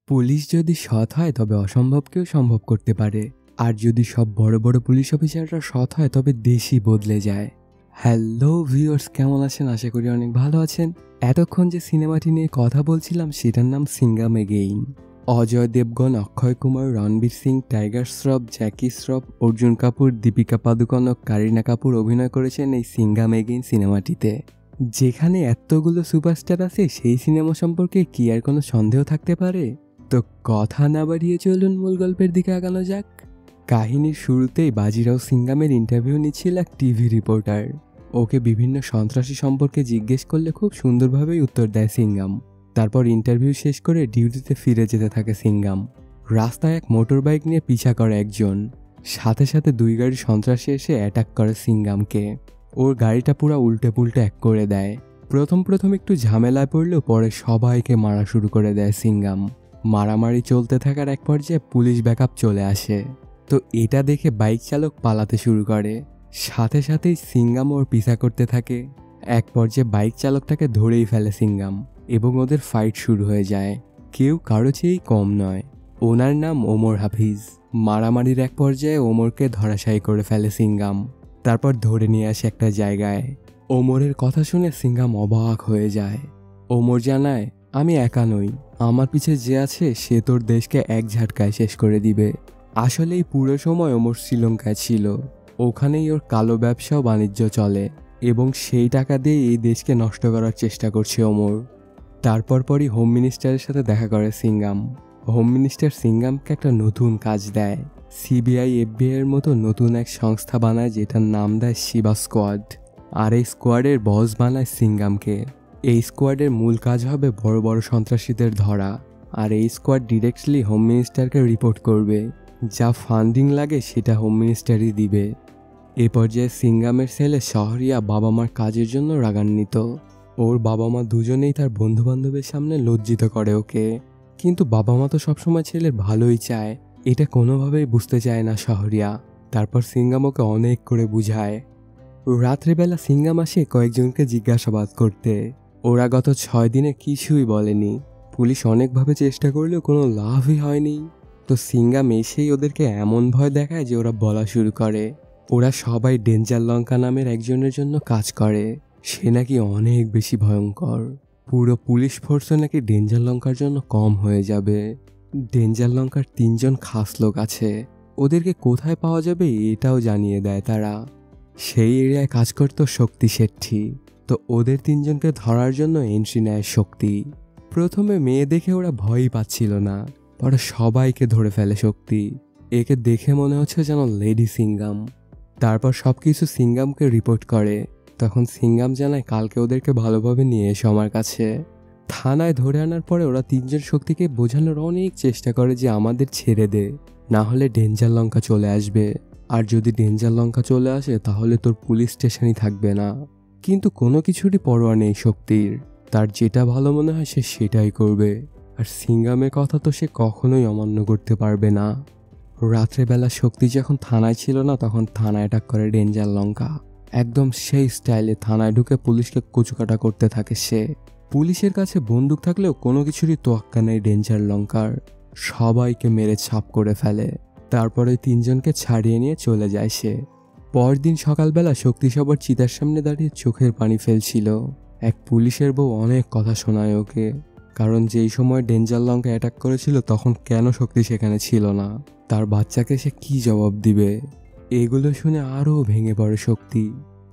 Police যদি সৎ হয় তবে অসম্ভবকেও সম্ভব করতে পারে। আর যদি সব বড় বড় পুলিশ অফিসাররা সৎ হয় তবে দেশই বদলে যায়। হ্যালো ভিউয়ার্স, কেমন আছেন? আশা করি অনেক ভালো আছেন। এতক্ষণ যে সিনেমাটি নিয়ে কথা বলছিলাম সেটার নাম সিঙ্গাম এগেইন। অজয় দেবগন, অক্ষয় কুমার, রণবীর সিং, টাইগার শ্রফ, জ্যাকি শ্রফ, অর্জুন কাপুর, দীপিকা পাদুকোন ও কারিনা কাপুর অভিনয় করেছেন এই সিঙ্গাম এগেইন সিনেমাটিতে। যেখানে এতগুলো সুপারস্টার আছে সেই সিনেমা সম্পর্কে কি আর কোনো সন্দেহ থাকতে পারে? তো কথা না বাড়িয়ে চলুন মূল গল্পের দিকে আগানো যাক। কাহিনীর শুরুতেই বাজিরাও সিঙ্গামের ইন্টারভিউ নিচ্ছিল এক টিভি রিপোর্টার। ওকে বিভিন্ন সন্ত্রাসী সম্পর্কে জিজ্ঞেস করলে খুব সুন্দরভাবেই উত্তর দেয় সিঙ্গাম। তারপর ইন্টারভিউ শেষ করে ডিউটিতে ফিরে যেতে থাকে সিঙ্গাম। রাস্তায় এক মোটর বাইক নিয়ে পিছা করে একজন। সাথে সাথে দুই গাড়ি সন্ত্রাসী এসে অ্যাটাক করে সিঙ্গামকে। ওর গাড়িটা পুরো উল্টে পুল্টে এক করে দেয়। প্রথম একটু ঝামেলায় পড়লেও পরে সবাইকে মারা শুরু করে দেয় সিঙ্গাম। মারামারি চলতে থাকার এক পর্যায়ে পুলিশ ব্যাকআপ চলে আসে। তো এটা দেখে বাইক চালক পালাতে শুরু করে। সাথে সাথেই সিঙ্গাম ওর পিছা করতে থাকে। এক পর্যায়ে বাইক চালকটাকে ধরেই ফেলে সিঙ্গাম এবং ওদের ফাইট শুরু হয়ে যায়। কেউ কারো চেয়েই কম নয়। ওনার নাম ওমর হাফিজ। মারামারির এক পর্যায়ে ওমরকে ধরাশায়ী করে ফেলে সিঙ্গাম। তারপর ধরে নিয়ে আসে একটা জায়গায়। ওমরের কথা শুনে সিঙ্গাম অবাক হয়ে যায়। ওমর জানায়, আমি একা নই, আমার পিছে যে আছে সে তোর দেশকে এক ঝাটকায় শেষ করে দিবে। আসলে এই পুরো সময় ওমর শ্রীলঙ্কায় ছিল। ওখানেই ওর কালো ব্যবসা ও বাণিজ্য চলে এবং সেই টাকা দিয়ে এই দেশকে নষ্ট করার চেষ্টা করছে ওমর। তারপরই হোম মিনিস্টারের সাথে দেখা করে সিঙ্গাম। হোম মিনিস্টার সিঙ্গামকে একটা নতুন কাজ দেয়। সিবিআই এফবিআই এর মতো নতুন এক সংস্থা বানায় যেটার নাম দেয় শিবা স্কোয়াড। আর এই স্কোয়াডের বস বানায় সিঙ্গামকে। এই স্কোয়াডের মূল কাজ হবে বড় বড় সন্ত্রাসীদের ধরা। আর এই স্কোয়াড ডিরেক্টলি হোম মিনিস্টারকে রিপোর্ট করবে। যা ফান্ডিং লাগে সেটা হোম মিনিস্টারই দিবে। এ পর্যায়ে সিঙ্গামের ছেলে শহরিয়া বাবা মার কাজের জন্য রাগান্বিত। ওর বাবা মা দুজনেই তার বন্ধু বান্ধবের সামনে লজ্জিত করে ওকে। কিন্তু বাবা মা তো সবসময় ছেলের ভালোই চায়, এটা কোনোভাবেই বুঝতে চায় না শহরিয়া। তারপর সিঙ্গাম ওকে অনেক করে বুঝায়। রাত্রেবেলা সিঙ্গাম আসে কয়েকজনকে জিজ্ঞাসাবাদ করতে। ওরা গত 6 দিনে কিছুই বলেনি। পুলিশ অনেকভাবে চেষ্টা করলেও কোনো লাভই হয়নি। তো সিঙ্গাম এসেই ওদেরকে এমন ভয় দেখায় যে ওরা বলা শুরু করে। ওরা সবাই ডেঞ্জার লঙ্কা নামের একজনের জন্য কাজ করে। সে নাকি অনেক বেশি ভয়ঙ্কর। পুরো পুলিশ ফোর্সও নাকি ডেঞ্জার লঙ্কার জন্য কম হয়ে যাবে। ডেঞ্জার লঙ্কার 3 জন খাস লোক আছে। ওদেরকে কোথায় পাওয়া যাবে এটাও জানিয়ে দেয় তারা। সেই এরিয়ায় কাজ করত শক্তি শেট্টি। তো ওদের 3 জনকে ধরার জন্য এন্ট্রি নেয় শক্তি। প্রথমে মেয়ে দেখে ওরা ভয়ই পাচ্ছিল না, পরে সবাইকে ধরে ফেলে শক্তি। একে দেখে মনে হচ্ছে যেন লেডি সিঙ্গাম। তারপর সবকিছু সিঙ্গামকে রিপোর্ট করে। তখন সিঙ্গাম জানায় কালকে ওদেরকে ভালোভাবে নিয়ে এসো আমার কাছে। থানায় ধরে আনার পরে ওরা 3 জন শক্তিকে বোঝানোর অনেক চেষ্টা করে যে আমাদের ছেড়ে দে, না হলে ডেঞ্জার লঙ্কা চলে আসবে। আর যদি ডেঞ্জার লঙ্কা চলে আসে তাহলে তোর পুলিশ স্টেশনই থাকবে না। কিন্তু কোনো কিছুরই পরোয়া নেই শক্তির। তার যেটা ভালো মনে হয় সে সেটাই করবে। আর সিঙ্গামের কথা তো সে কখনোই অমান্য করতে পারবে না। রাত্রেবেলা শক্তি যখন থানায় ছিল না তখন থানায় অ্যাটাক করে ডেঞ্জার লঙ্কা। একদম সেই স্টাইলে থানায় ঢুকে পুলিশকে কুচকাটা করতে থাকে সে। পুলিশের কাছে বন্দুক থাকলেও কোনো কিছুরই তোয়াক্কা নেই ডেঞ্জার লঙ্কার। সবাইকে মেরে ছাপ করে ফেলে। তারপরে 3 জনকে ছাড়িয়ে নিয়ে চলে যায় সে। পরদিন সকালবেলা শক্তি সবার চিতার সামনে দাঁড়িয়ে চোখের পানি ফেলছিল। এক পুলিশের বউ অনেক কথা শোনায় ওকে, কারণ যেই সময় ডেঞ্জার লঙ্কা অ্যাটাক করেছিল তখন কেন শক্তি সেখানে ছিল না, তার বাচ্চাকে সে কি জবাব দিবে। এগুলো শুনে আরও ভেঙে পড়ে শক্তি।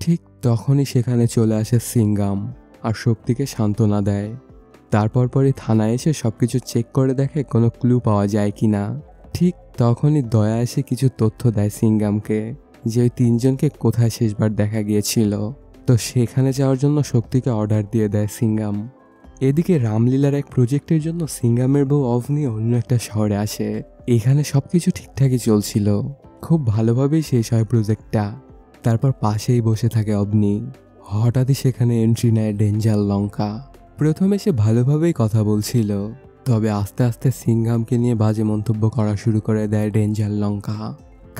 ঠিক তখনই সেখানে চলে আসে সিঙ্গাম আর শক্তিকে সান্ত্বনা দেয়। তারপরই থানায় এসে সবকিছু চেক করে দেখে কোনো ক্লু পাওয়া যায় কিনা। ঠিক তখনই দয়া এসে কিছু তথ্য দেয় সিঙ্গামকে যে ওই 3 জনকে কোথায় শেষবার দেখা গিয়েছিল। তো সেখানে যাওয়ার জন্য শক্তিকে অর্ডার দিয়ে দেয় সিঙ্গাম। এদিকে রামলীলার এক প্রজেক্টের জন্য সিঙ্গামের বউ অভনি অন্য একটা শহরে আসে। এখানে সবকিছু ঠিকঠাকই চলছিল, খুব ভালোভাবেই শেষ হয় প্রজেক্টটা। তারপর পাশেই বসে থাকে অভনি। হঠাৎই সেখানে এন্ট্রি নেয় ডেঞ্জার লঙ্কা। প্রথমে সে ভালোভাবেই কথা বলছিল, তবে আস্তে আস্তে সিঙ্গামকে নিয়ে বাজে মন্তব্য করা শুরু করে দেয় ডেঞ্জার লঙ্কা।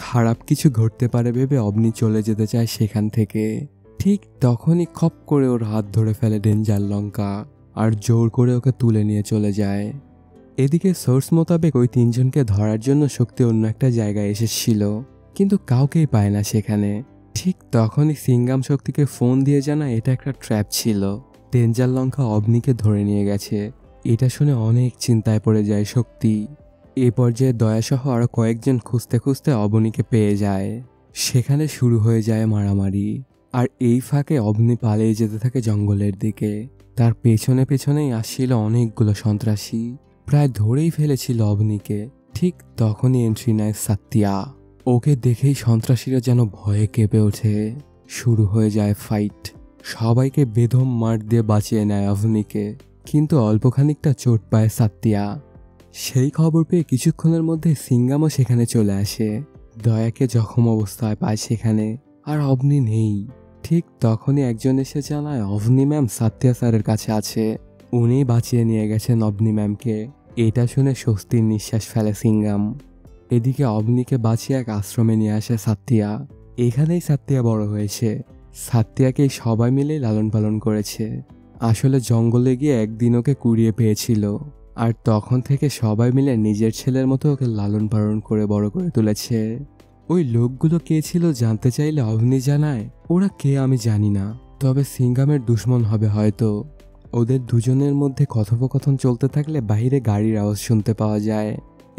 খারাপ কিছু ঘটতে পারে ভেবে অভনি চলে যেতে চায় সেখান থেকে। ঠিক তখনই খপ করে ওর হাত ধরে ফেলে ডেঞ্জার লঙ্কা আর জোর করে ওকে তুলে নিয়ে চলে যায়। এদিকে সোর্স মোতাবেক ওই তিনজনকে ধরার জন্য শক্তি অন্য একটা জায়গায় এসেছিল, কিন্তু কাউকেই পায় না সেখানে। ঠিক তখনই সিঙ্গাম শক্তিকে ফোন দিয়ে জানায় এটা একটা ট্র্যাপ ছিল, ডেঞ্জার লঙ্কা অবনীকে ধরে নিয়ে গেছে। এটা শুনে অনেক চিন্তায় পড়ে যায় শক্তি। এ পর্যায়ে দয়াসহ আরো কয়েকজন খুঁজতে খুঁজতে অবনীকে পেয়ে যায়। সেখানে শুরু হয়ে যায় মারামারি, আর এই ফাঁকে অবনী পালিয়ে যেতে থাকে জঙ্গলের দিকে। তার পেছনে পেছনেই আসছিল অনেকগুলো সন্ত্রাসী, প্রায় ধরেই ফেলেছিল অবনীকে। ঠিক তখনই এন্ট্রি নেয় সাতিয়া। ওকে দেখেই সন্ত্রাসীরা যেন ভয়ে কেঁপে ওঠে। শুরু হয়ে যায় ফাইট। সবাইকে বেদম মার দিয়ে বাঁচিয়ে নেয় অবনীকে, কিন্তু অল্প খানিকটা চোট পায় সাতিয়া। সেই খবর পেয়ে কিছুক্ষণের মধ্যে সিঙ্গামও সেখানে চলে আসে। দয়াকে জখম অবস্থায় পায় সেখানে, আর অবনী নেই। ঠিক তখনই একজন এসে জানায় অবনী ম্যাম সাতিয়া স্যারের কাছে আছে, উনি বাঁচিয়ে নিয়ে গেছেন অবনী ম্যামকে। এটা শুনে স্বস্তির নিঃশ্বাস ফেলে সিঙ্গাম। এদিকে অবনীকে বাঁচিয়ে এক আশ্রমে নিয়ে আসে সাতিয়া। এখানেই সাতিয়া বড় হয়েছে। সাতিয়াকে সবাই মিলে লালন পালন করেছে। আসলে জঙ্গলে গিয়ে একদিন ওকে কুড়িয়ে পেয়েছিল, আর তখন থেকে সবাই মিলে নিজের ছেলের মতো ওকে লালন পালন করে বড় করে তুলেছে। ওই লোকগুলো কে ছিল জানতে চাইলে অবনী জানায় ওরা কে আমি জানি না, তবে সিঙ্গামের দুশ্মন হবে হয়তো। ওদের দুজনের মধ্যে কথোপকথন চলতে থাকলে বাইরে গাড়ির আওয়াজ শুনতে পাওয়া যায়।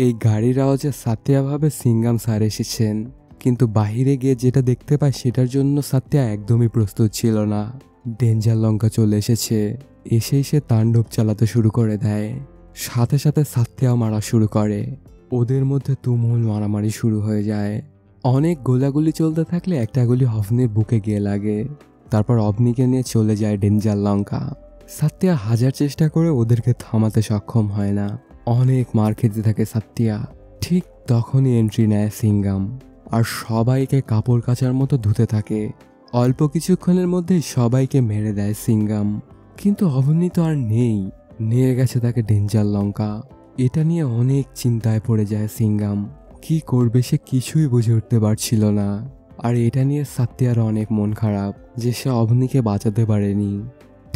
এই গাড়ির আওয়াজে সাতিয়া ভাবে সিঙ্গাম স্যার এসেছেন, কিন্তু বাহিরে গিয়ে যেটা দেখতে পায় সেটার জন্য সাতিয়া একদমই প্রস্তুত ছিল না। ডেঞ্জার লঙ্কা চলে এসেছে। এসেই সে তাণ্ডব চালাতে শুরু করে দেয়। সাথে সাথে সাতিয়াও মারা শুরু করে। ওদের মধ্যে তুমুল মারামারি শুরু হয়ে যায়। অনেক গোলাগুলি চলতে থাকলে একটা গুলি অবনীর বুকে গিয়ে লাগে। তারপর অবনীকে নিয়ে চলে যায় ডেঞ্জার লঙ্কা। সাতিয়া হাজার চেষ্টা করে ওদেরকে থামাতে সক্ষম হয় না। অনেক মার খেতে থাকে সাতিয়া। ঠিক তখনই এন্ট্রি নেয় সিঙ্গাম, আর সবাইকে কাপড় কাচার মতো ধুতে থাকে। অল্প কিছুক্ষণের মধ্যেই সবাইকে মেরে দেয় সিঙ্গাম, কিন্তু অবনী তো আর নেই, নিয়ে গেছে তাকে ডেঞ্জার লঙ্কা। এটা নিয়ে অনেক চিন্তায় পড়ে যায় সিঙ্গাম। কি করবে সে কিছুই বুঝে উঠতে পারছিল না। আর এটা নিয়ে সাত্যার অনেক মন খারাপ যে সে অবনীকে বাঁচাতে পারেনি।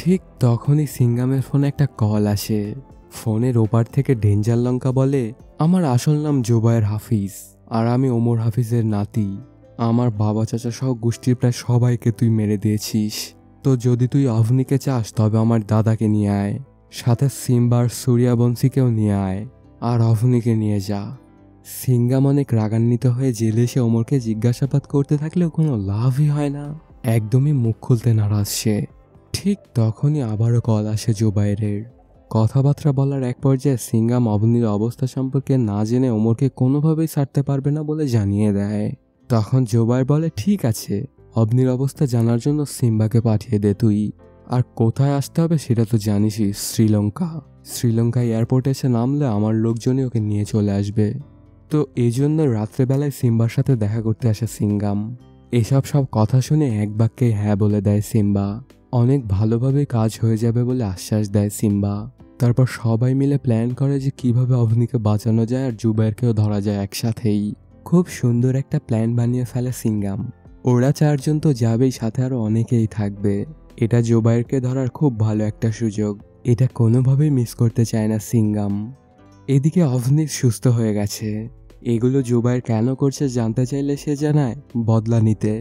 ঠিক তখনই সিঙ্গামের ফোনে একটা কল আসে। ফোনের ওপার থেকে ডেঞ্জার লঙ্কা বলে, আমার আসল নাম জোবায়ের হাফিজ, আর আমি ওমর হাফিজের নাতি। আমার বাবা চাচা সহ গোষ্ঠীর প্রায় সবাইকে তুই মেরে দিয়েছিস। তো যদি তুই অবনীকে চাস তবে আমার দাদাকে নিয়ে আয়, সাথে সিম্বার সূর্যবংশীকেও নিয়ে আয়, আর অবনীকে নিয়ে যা। সিঙ্গাম অনেক রাগান্বিত হয়ে জেলে এসে ওমরকে জিজ্ঞাসাবাদ করতে থাকলেও কোনো লাভই হয় না। একদমই মুখ খুলতে নারাজ সে। ঠিক তখনই আবারও কল আসে জোবায়েরের। কথাবার্তা বলার এক পর্যায়ে সিঙ্গাম অবনীর অবস্থা সম্পর্কে না জেনে ওমরকে কোনোভাবেই ছাড়তে পারবে না বলে জানিয়ে দেয়। তখন জোবায়ের বলে, ঠিক আছে, অবনীর অবস্থা জানার জন্য সিম্বাকে পাঠিয়ে দে তুই। আর কোথায় আসতে হবে সেটা তো জানিসই, শ্রীলঙ্কা এয়ারপোর্টে এসে নামলে আমার লোকজনই ওকে নিয়ে চলে আসবে। তো এই জন্য রাত্রেবেলায় সিম্বার সাথে দেখা করতে আসে সিঙ্গাম। এসব সব কথা শুনে এক বাক্যে হ্যাঁ বলে দেয় সিম্বা। অনেক ভালোভাবে কাজ হয়ে যাবে বলে আশ্বাস দেয় সিম্বা। তারপর সবাই মিলে প্ল্যান করে যে কিভাবে অবনীকে বাঁচানো যায় আর জুবায়েরকেও ধরা যায় একসাথেই। খুব সুন্দর একটা প্ল্যান বানিয়ে ফেলে সিঙ্গাম। ওরা চারজন তো যাবেই, সাথে আরো অনেকেই থাকবে। এটা জুবায়েরকে ধরার খুব ভালো একটা সুযোগ। এটা কোনোভাবেই মিস করতে চায় না সিঙ্গাম। এদিকে অবনী সুস্থ হয়ে গেছে। এগুলো জুবায়ের কেন করছে জানতে চাইলে সে জানায়, বদলা নিতে।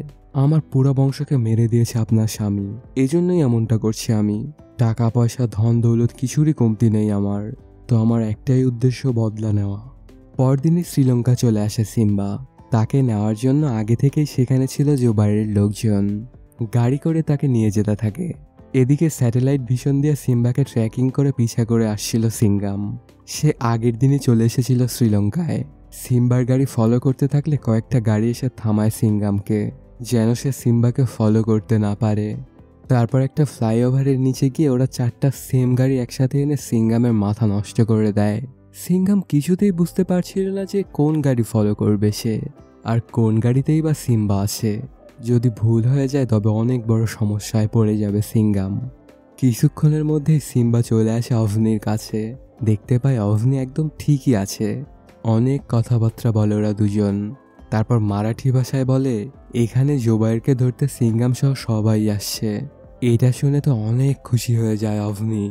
আমার পুরো বংশকে মেরে দিয়েছে আপনার স্বামী, এই জন্যই এমনটা করছি আমি। টাকা পয়সা ধন দৌলত কিছুরই কমতি নেই আমার, তো আমার একটাই উদ্দেশ্য, বদলা নেওয়া। পরদিনই শ্রীলঙ্কা চলে আসে সিম্বা। তাকে নেওয়ার জন্য আগে থেকেই সেখানে ছিল জুবায়েরের লোকজন। গাড়ি করে তাকে নিয়ে যেতে থাকে। এদিকে স্যাটেলাইট ভিশন দিয়ে সিম্বাকে ট্র্যাকিং করে পিছা করে আসছিল সিঙ্গাম। সে আগের দিনই চলে এসেছিল শ্রীলঙ্কায়। সিম্বার গাড়ি ফলো করতে থাকলে কয়েকটা গাড়ি এসে থামায় সিঙ্গামকে, যেন সে সিম্বাকে ফলো করতে না পারে। তারপর একটা ফ্লাইওভারের নিচে গিয়ে ওরা চারটা সেম গাড়ি একসাথে এনে সিঙ্গামের মাথা নষ্ট করে দেয়। সিঙ্গাম কিছুতেই বুঝতে পারছিল না যে কোন গাড়ি ফলো করবে সে, আর কোন গাড়িতেই বা সিম্বা আছে। যদি ভুল হয়ে যায় তবে অনেক বড় সমস্যায় পড়ে যাবে সিঙ্গাম। কিছুক্ষণের মধ্যেই সিম্বা চলে আসে অবনীর কাছে। দেখতে পায় অবনী একদম ঠিকই আছে। অনেক কথাবার্তা বলে ওরা দুজন। তারপর মারাঠি ভাষায় বলে, এখানে জুবায়েরকে ধরতে সিঙ্গাম সহ সবাই আসছে। এটা শুনে তো অনেক খুশি হয়ে যায় অবনী।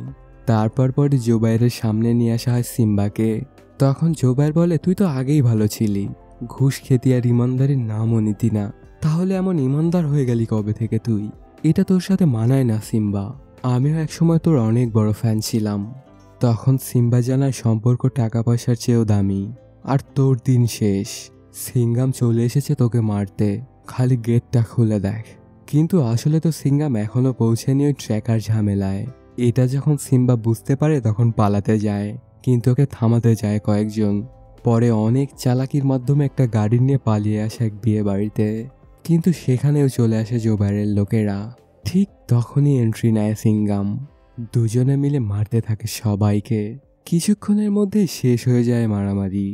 তারপর পরে জোবাইরের সামনে নিয়ে আসা হয় সিম্বাকে। তখন জোবাইর বলে, তুই তো আগেই ভালো ছিলি, ঘুষ খেতি আর ইমানদারির নামও নিতি না, তাহলে এমন ইমানদার হয়ে গেলি কবে থেকে তুই? এটা তোর সাথে মানায় না সিম্বা, আমিও একসময় তোর অনেক বড় ফ্যান ছিলাম। তখন সিম্বা জানায় সম্পর্ক টাকা পয়সার চেয়েও দামি, আর তোর দিন শেষ, সিঙ্গাম চলে এসেছে তোকে মারতে, খালি গেটটা খুলে দেখ। কিন্তু আসলে তো সিঙ্গাম এখনো পৌঁছেনি ওই ট্র্যাকার ঝামেলায়। এটা যখন সিম্বা বুঝতে পারে তখন পালাতে যায়, কিন্তু ওকে থামাতে যায় কয়েকজন। পরে অনেক চালাকির মাধ্যমে একটা গাড়ি নিয়ে পালিয়ে আসে এক বিয়ে বাড়িতে, কিন্তু সেখানেও চলে আসে জোবাইরের লোকেরা। ঠিক তখনই এন্ট্রি নেয় সিঙ্গাম, দুজনে মিলে মারতে থাকে সবাইকে। কিছুক্ষণের মধ্যেই শেষ হয়ে যায় মারামারি।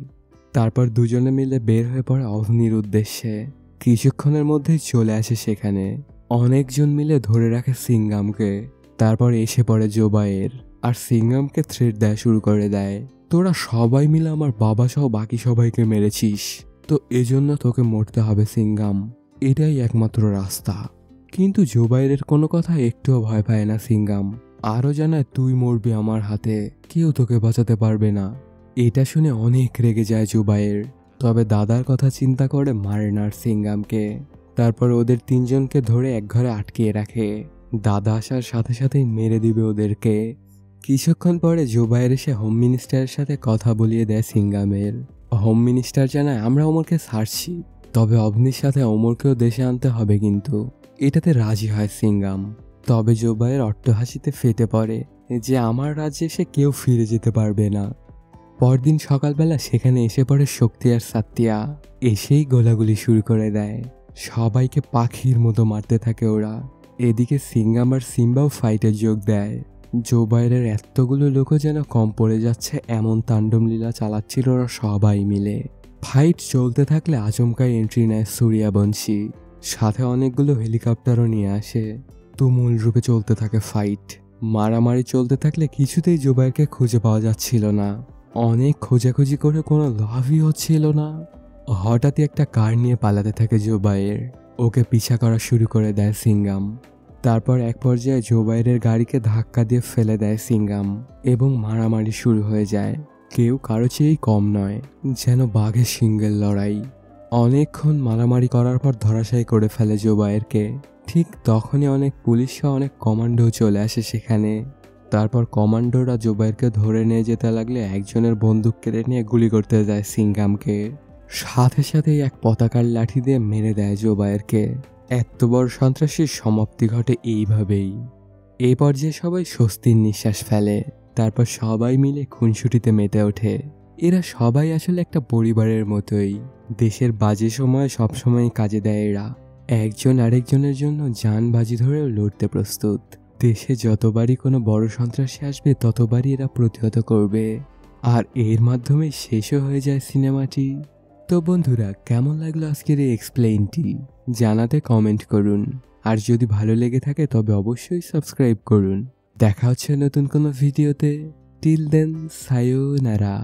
তারপর দুজনে মিলে বের হয়ে পড়ে অভনির উদ্দেশ্যে। কিছুক্ষণের মধ্যেই চলে আসে সেখানে, অনেকজন মিলে ধরে রাখে সিঙ্গামকে। তারপর এসে পড়ে জোবাইর, আর সিঙ্গামকে থ্রেট দেয়া শুরু করে দেয়, তোরা সবাই মিলে আমার বাবা সহ বাকি সবাইকে মেরেছিস, তো এজন্য তোকে মরতে হবে সিঙ্গাম, এটাই একমাত্র রাস্তা। কিন্তু জোবাইরের কোনো কথা একটুও ভয় পায় না সিঙ্গাম, আরও জানায় তুই মরবি আমার হাতে, কেউ তোকে বাঁচাতে পারবে না। এটা শুনে অনেক রেগে যায় জোবাইর, তবে দাদার কথা চিন্তা করে মারে না সিঙ্গামকে। তারপর ওদের তিনজনকে ধরে এক ঘরে আটকিয়ে রাখে, দাদা আসার সাথে সাথেই মেরে দিবে ওদেরকে। কিছুক্ষণ পরে জোবাইর এসে হোম মিনিস্টারের সাথে কথা বলিয়ে দেয় সিঙ্গামের। হোম মিনিস্টার জানায় আমরা ওমরকে ছাড়ছি, তবে অভনির সাথে ওমরকেও দেশে আনতে হবে, কিন্তু এটাতে রাজি হয় সিঙ্গাম। তবে জোবাইর অট্টহাসিতে ফেটে পড়ে যে আমার রাজ্যে সে কেউ ফিরে যেতে পারবে না। পরদিন সকালবেলা সেখানে এসে পড়ে শক্তি আর সাত্তিয়া, এসেই গোলাগুলি শুরু করে দেয়, সবাইকে পাখির মতো মারতে থাকে ওরা। এদিকে সিঙ্গাম আর সিম্বাও ফাইটে যোগ দেয়। জোবাইরের এতগুলো লোকও যেন কম পড়ে যাচ্ছে এমন তাণ্ডবলীলা চালাচ্ছিল ওরা সবাই মিলে। ফাইট চলতে থাকলে আচমকাই এন্ট্রি নেয় সূর্যবংশী, সাথে অনেকগুলো হেলিকপ্টারও নিয়ে আসে। তুমুল রূপে চলতে থাকে ফাইট। মারামারি চলতে থাকলে কিছুতেই জোবাইরকে খুঁজে পাওয়া যাচ্ছিল না, অনেক খোঁজাখুঁজি করে কোনো লাভই হচ্ছিল না। হঠাৎই একটা কার নিয়ে পালাতে থাকে জোবাইর, ওকে পিছা করা শুরু করে দেয় সিঙ্গাম। তারপর এক পর্যায়ে জোবাইরের গাড়িকে ধাক্কা দিয়ে ফেলে দেয় সিঙ্গাম এবং মারামারি শুরু হয়ে যায়। কেউ কারো চেয়েই কম নয়, যেন বাঘের সিংহের লড়াই। অনেকক্ষণ মারামারি করার পর ধরাশায়ী করে ফেলে জোবাইরকে। ঠিক তখনই অনেক পুলিশ সহ অনেক কমান্ডো চলে আসে সেখানে। তারপর কমান্ডোরা জোবাইরকে ধরে নিয়ে যেতে লাগলে একজনের বন্দুক কেড়ে নিয়ে গুলি করতে যায় সিঙ্গামকে, সাথে সাথেই এক পতাকার লাঠি দিয়ে মেরে দেয় জোবাইরকে। এত বড় সন্ত্রাসীর সমাপ্তি ঘটে এইভাবেই। এই পর্যায়ে সবাই স্বস্তির নিঃশ্বাস ফেলে। তারপর সবাই মিলে খুনসুটিতে মেতে ওঠে। এরা সবাই আসলে একটা পরিবারের মতোই, দেশের বাজে সময় সবসময় কাজে দেয় এরা, একজন আরেকজনের জন্য জান বাজি ধরেও লড়তে প্রস্তুত। দেশে যতবারই কোনো বড় সন্ত্রাসী আসবে ততবারই এরা প্রতিহত করবে, আর এর মাধ্যমে শেষও হয়ে যায় সিনেমাটি। তো বন্ধুরা, কেমন লাগলো আজকের এই এক্সপ্লেইনটি জানাতে কমেন্ট করুন, আর যদি ভালো লেগে থাকে তবে অবশ্যই সাবস্ক্রাইব করুন। দেখা হচ্ছে নতুন কোনো ভিডিওতে। Till then, সায়োনারা।